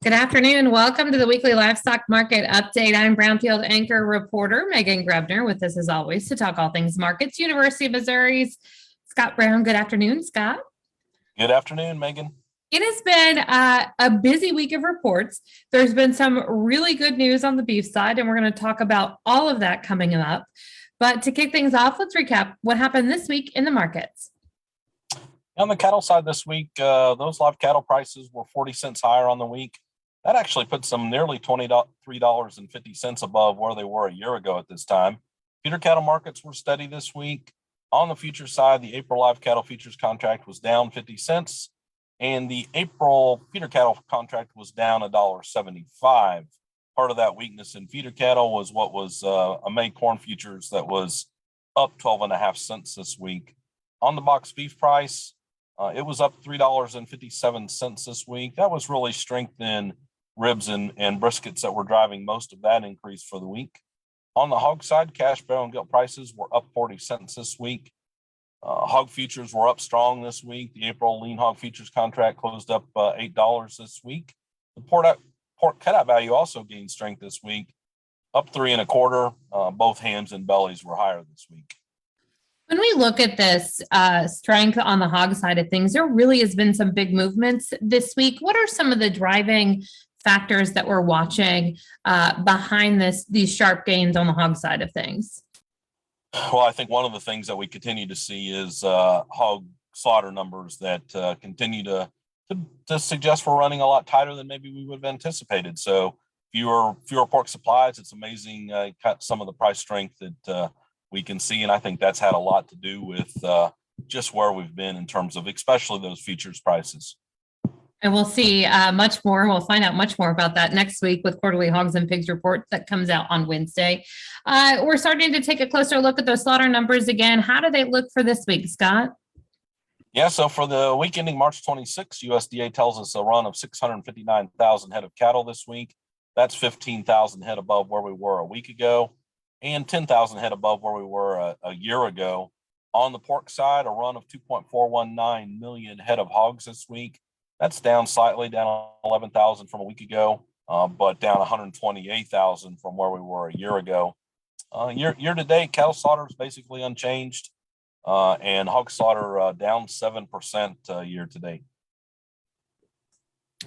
Good afternoon. Welcome to the weekly livestock market update. I'm Brownfield anchor reporter Megan Grebner with us as always to talk all things markets. University of Missouri's Scott Brown. Good afternoon, Scott. Good afternoon, Megan. It has been a busy week of reports. There's been some really good news on the beef side, and we're going to talk about all of that coming up. But to kick things off, let's recap what happened this week in the markets. On the cattle side this week, those live cattle prices were 40 cents higher on the week. That actually puts them nearly $23.50 above where they were a year ago at this time. Feeder cattle markets were steady this week. On the futures side, the April live cattle futures contract was down 50 cents, and the April feeder cattle contract was down $1.75. Part of that weakness in feeder cattle was what was a May corn futures that was up 12.5 cents this week. On the box beef price, it was up $3.57 this week. That was really strength in ribs and briskets that were driving most of that increase for the week. On the hog side, cash barrel and gilt prices were up 40 cents this week. Hog futures were up strong this week. The April lean hog futures contract closed up $8 this week. The pork cutout value also gained strength this week, up 3 1/4. Both hams and bellies were higher this week. When we look at this strength on the hog side of things, there really has been some big movements this week. What are some of the driving factors that we're watching behind these sharp gains on the hog side of things? Well, I think one of the things that we continue to see is hog slaughter numbers that continue to suggest we're running a lot tighter than maybe we would have anticipated. So fewer pork supplies. It's amazing some of the price strength that we can see, and I think that's had a lot to do with just where we've been in terms of especially those futures prices. And we'll see much more. We'll find out much more about that next week with quarterly hogs and pigs report that comes out on Wednesday. We're starting to take a closer look at those slaughter numbers again. How do they look for this week, Scott? Yeah, so for the week ending March 26, USDA tells us a run of 659,000 head of cattle this week. That's 15,000 head above where we were a week ago and 10,000 head above where we were a year ago. On the pork side, a run of 2.419 million head of hogs this week. That's down slightly, down 11,000 from a week ago, but down 128,000 from where we were a year ago. Year to date, cattle slaughter is basically unchanged, and hog slaughter down 7% year to date.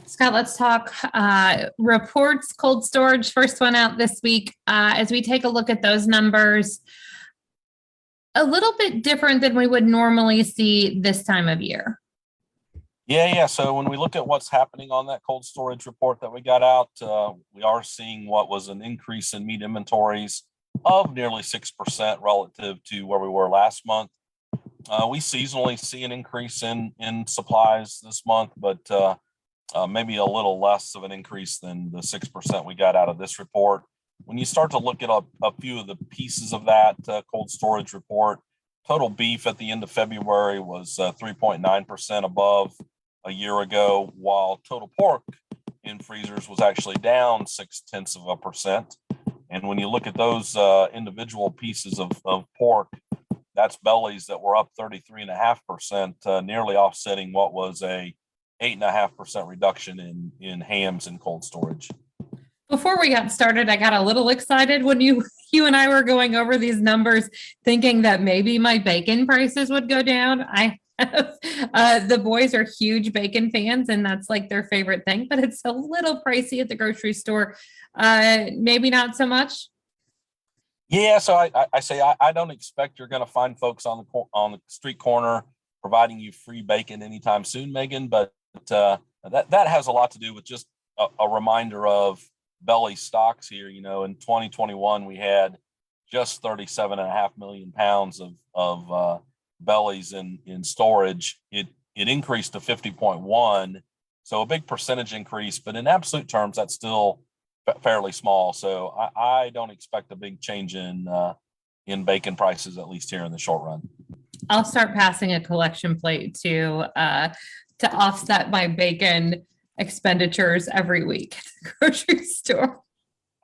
Scott, let's talk reports, cold storage, first one out this week. As we take a look at those numbers, a little bit different than we would normally see this time of year. Yeah. So when we look at what's happening on that cold storage report that we got out, we are seeing what was an increase in meat inventories of nearly 6% relative to where we were last month. We seasonally see an increase in supplies this month, but maybe a little less of an increase than the 6% we got out of this report. When you start to look at a few of the pieces of that cold storage report, total beef at the end of February was 3.9% above a year ago, while total pork in freezers was actually down 0.6%. And when you look at those individual pieces of pork, that's bellies that were up 33.5%, nearly offsetting what was a 8.5% reduction in hams in cold storage. Before we got started, I got a little excited when you and I were going over these numbers, thinking that maybe my bacon prices would go down. The boys are huge bacon fans, and that's like their favorite thing, but it's a little pricey at the grocery store. Maybe not so much. Yeah, so I say I don't expect you're going to find folks on the street corner providing you free bacon anytime soon, Megan. But that has a lot to do with just a reminder of belly stocks here. You know, in 2021 we had just 37.5 million pounds of bellies in storage. It increased to 50.1, so a big percentage increase, but in absolute terms that's still fairly small. So I don't expect a big change in bacon prices, at least here in the short run. I'll start passing a collection plate to offset my bacon expenditures every week at the grocery store.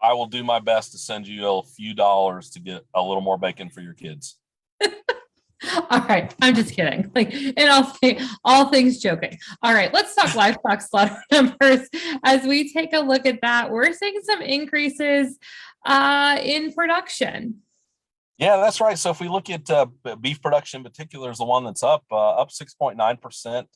I will do my best to send you a few dollars to get a little more bacon for your kids. All right, I'm just kidding. Like, in all things joking. All right, let's talk livestock slaughter numbers. As we take a look at that, we're seeing some increases in production. Yeah, that's right. So if we look at beef production in particular is the one that's up 6.9%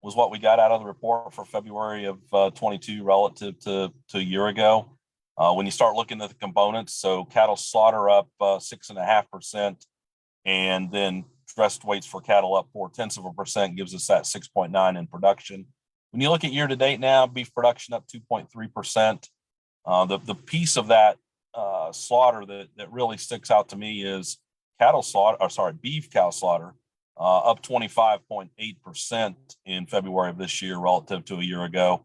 was what we got out of the report for February of 22 relative to a year ago. When you start looking at the components, so cattle slaughter up 6.5%, and then dressed weights for cattle up 0.4% gives us that 6.9 in production. When you look at year to date now, beef production up 2.3%. The piece of that slaughter that really sticks out to me is beef cow slaughter up 25.8% in February of this year relative to a year ago.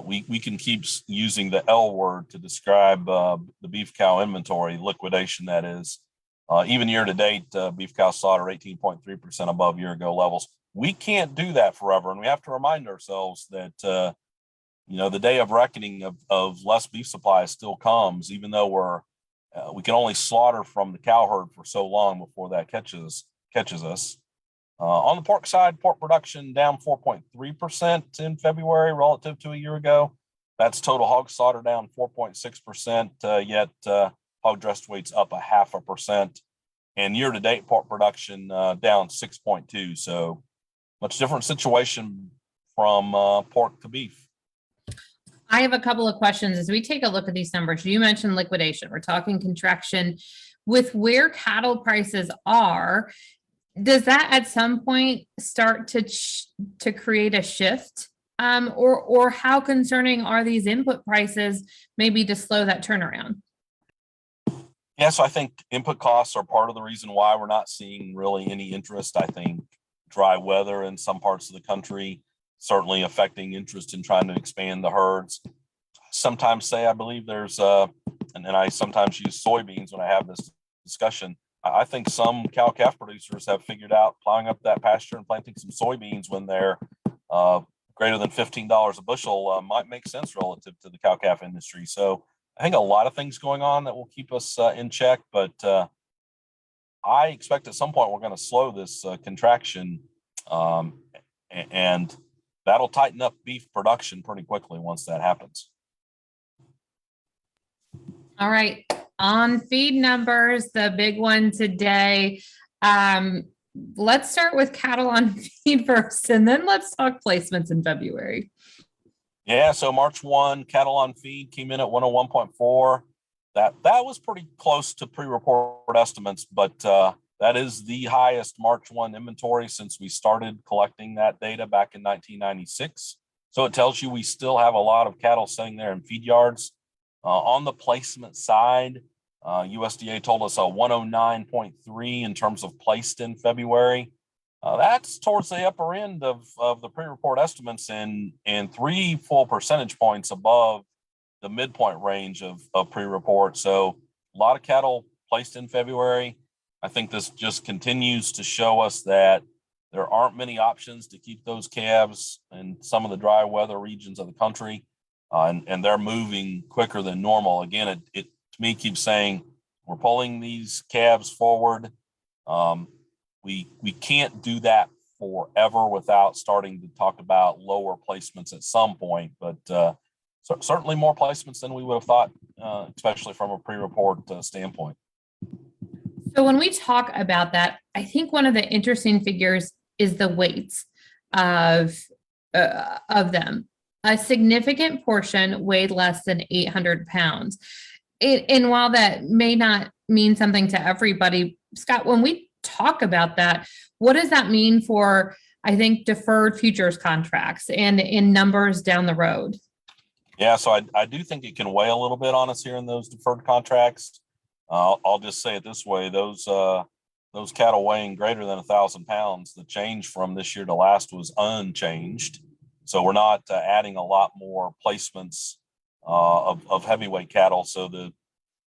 We can keep using the L word to describe the beef cow inventory liquidation. That is, even year to date, beef cow slaughter 18.3% above year ago levels. We can't do that forever, and we have to remind ourselves that the day of reckoning of less beef supply still comes, even though we can only slaughter from the cow herd for so long before that catches us. On the pork side, pork production down 4.3% in February relative to a year ago. That's total hog slaughter down 4.6%, yet hog dressed weights up 0.5%. And year to date, pork production down 6.2%. So much different situation from pork to beef. I have a couple of questions as we take a look at these numbers. You mentioned liquidation. We're talking contraction. With where cattle prices are, does that at some point start to create a shift? Or how concerning are these input prices maybe to slow that turnaround? Yeah, so I think input costs are part of the reason why we're not seeing really any interest. I think dry weather in some parts of the country certainly affecting interest in trying to expand the herds. Sometimes I believe there's and I sometimes use soybeans when I have this discussion. I think some cow-calf producers have figured out plowing up that pasture and planting some soybeans when they're greater than $15 a bushel might make sense relative to the cow-calf industry. So I think a lot of things going on that will keep us in check, but I expect at some point we're going to slow this contraction, and that'll tighten up beef production pretty quickly once that happens. All right. On feed numbers, the big one today. Let's start with cattle on feed first, and then let's talk placements in February. Yeah, so March 1, cattle on feed came in at 101.4. That was pretty close to pre-report estimates, but that is the highest March 1 inventory since we started collecting that data back in 1996. So it tells you we still have a lot of cattle sitting there in feed yards. On the placement side, USDA told us a 109.3 in terms of placed in February. That's towards the upper end of the pre-report estimates and 3 full percentage points above the midpoint range of pre-report. So a lot of cattle placed in February. I think this just continues to show us that there aren't many options to keep those calves in some of the dry weather regions of the country. And they're moving quicker than normal. Again, it to me keeps saying we're pulling these calves forward. We can't do that forever without starting to talk about lower placements at some point, but certainly more placements than we would have thought, especially from a pre-report standpoint. So when we talk about that, I think one of the interesting figures is the weights of them. A significant portion weighed less than 800 pounds. And while that may not mean something to everybody, Scott, when we talk about that, what does that mean for, I think, deferred futures contracts and in numbers down the road? Yeah, so I do think it can weigh a little bit on us here in those deferred contracts. I'll just say it this way: those cattle weighing greater than 1,000 pounds, the change from this year to last was unchanged. So we're not adding a lot more placements of heavyweight cattle. So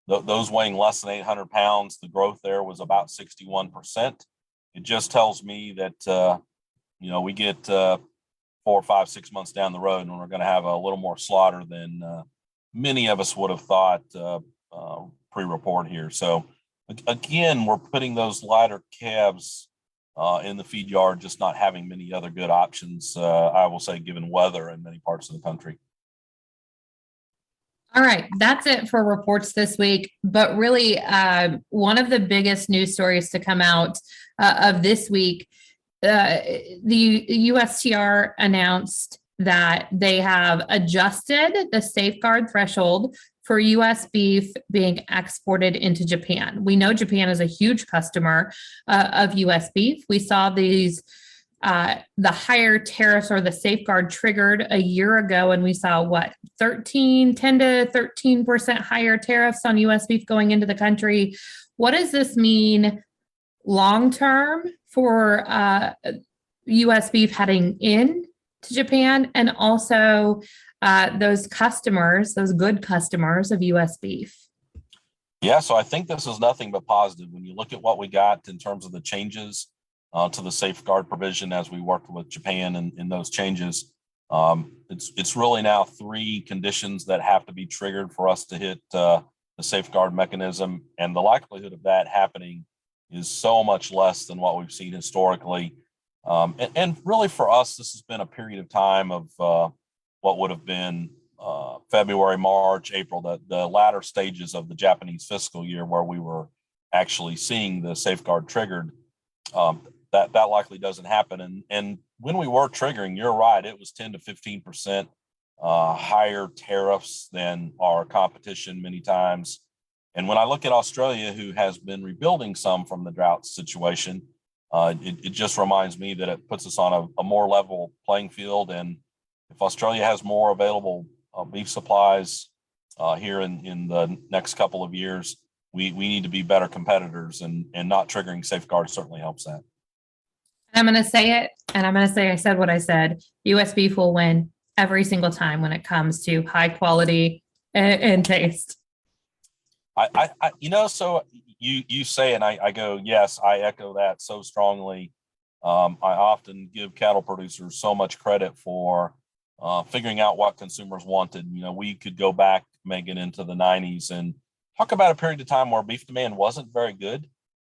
those weighing less than 800 pounds, the growth there was about 61%. It just tells me that we get 4, 5, 6 months down the road, and we're going to have a little more slaughter than many of us would have thought pre-report here. So again, we're putting those lighter calves in the feed yard, just not having many other good options, I will say, given weather in many parts of the country. All right, that's it for reports this week. But really, one of the biggest news stories to come out of this week, the USTR announced that they have adjusted the safeguard threshold for U.S. beef being exported into Japan. We know Japan is a huge customer of U.S. beef. We saw these the higher tariffs or the safeguard triggered a year ago, and we saw 10 to 13% higher tariffs on U.S. beef going into the country. What does this mean long term for U.S. beef heading in to Japan, and also those customers, those good customers of U.S. beef? Yeah, so I think this is nothing but positive. When you look at what we got in terms of the changes to the safeguard provision as we worked with Japan and in those changes, it's really now 3 conditions that have to be triggered for us to hit the safeguard mechanism, and the likelihood of that happening is so much less than what we've seen historically. And really for us, this has been a period of time of what would have been February, March, April, the latter stages of the Japanese fiscal year, where we were actually seeing the safeguard triggered. That likely doesn't happen. And when we were triggering, you're right, it was 10 to 15% higher tariffs than our competition many times. And when I look at Australia, who has been rebuilding some from the drought situation, it just reminds me that it puts us on a more level playing field. And if Australia has more available beef supplies here in the next couple of years, we need to be better competitors, and not triggering safeguards certainly helps that. I'm going to say it, and I'm going to say I said what I said. U.S. beef will win every single time when it comes to high quality and taste. So you say, and I go, yes, I echo that so strongly. I often give cattle producers so much credit for figuring out what consumers wanted. We could go back, Megan, into the 90s and talk about a period of time where beef demand wasn't very good.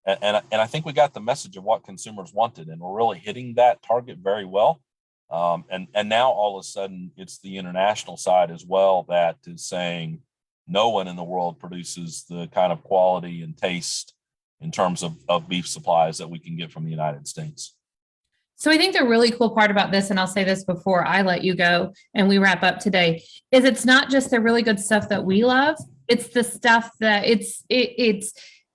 And I think we got the message of what consumers wanted, and we're really hitting that target very well. And now all of a sudden it's the international side as well that is saying no one in the world produces the kind of quality and taste in terms of beef supplies that we can get from the United States. So I think the really cool part about this, and I'll say this before I let you go and we wrap up today, is it's not just the really good stuff that we love. It's the stuff that it's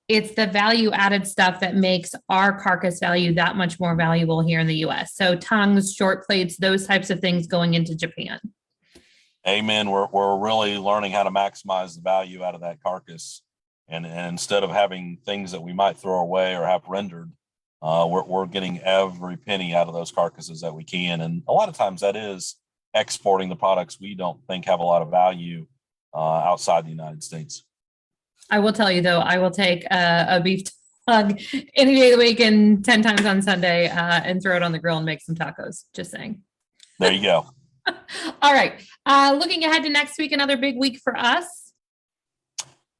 the value added stuff that makes our carcass value that much more valuable here in the U.S. So tongues, short plates, those types of things going into Japan. Amen. We're really learning how to maximize the value out of that carcass. And instead of having things that we might throw away or have rendered, we're getting every penny out of those carcasses that we can. And a lot of times that is exporting the products we don't think have a lot of value outside the United States. I will tell you, though, I will take a beef tongue any day of the week and 10 times on Sunday and throw it on the grill and make some tacos. Just saying. There you go. All right. Looking ahead to next week, another big week for us.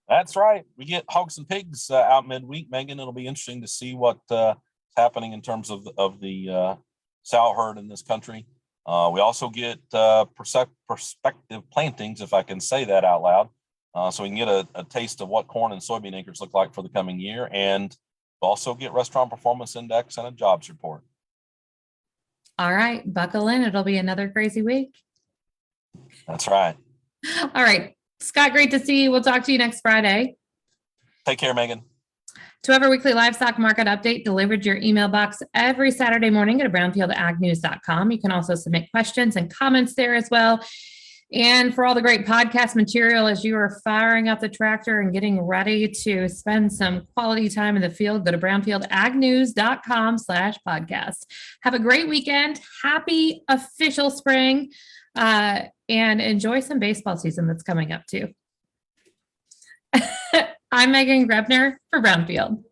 That's right. We get hogs and pigs out midweek, Megan. It'll be interesting to see what's happening in terms of the sow herd in this country. We also get prospective plantings, if I can say that out loud. So we can get a taste of what corn and soybean acres look like for the coming year, and also get restaurant performance index and a jobs report. All right, buckle in. It'll be another crazy week. That's right. All right, Scott, great to see you. We'll talk to you next Friday. Take care, Megan. To have our weekly livestock market update delivered to your email box every Saturday morning at brownfieldagnews.com. You can also submit questions and comments there as well. And for all the great podcast material as you are firing up the tractor and getting ready to spend some quality time in the field, go to brownfieldagnews.com/podcast. Have a great weekend. Happy official spring, and enjoy some baseball season that's coming up too. I'm Megan Grebner for Brownfield.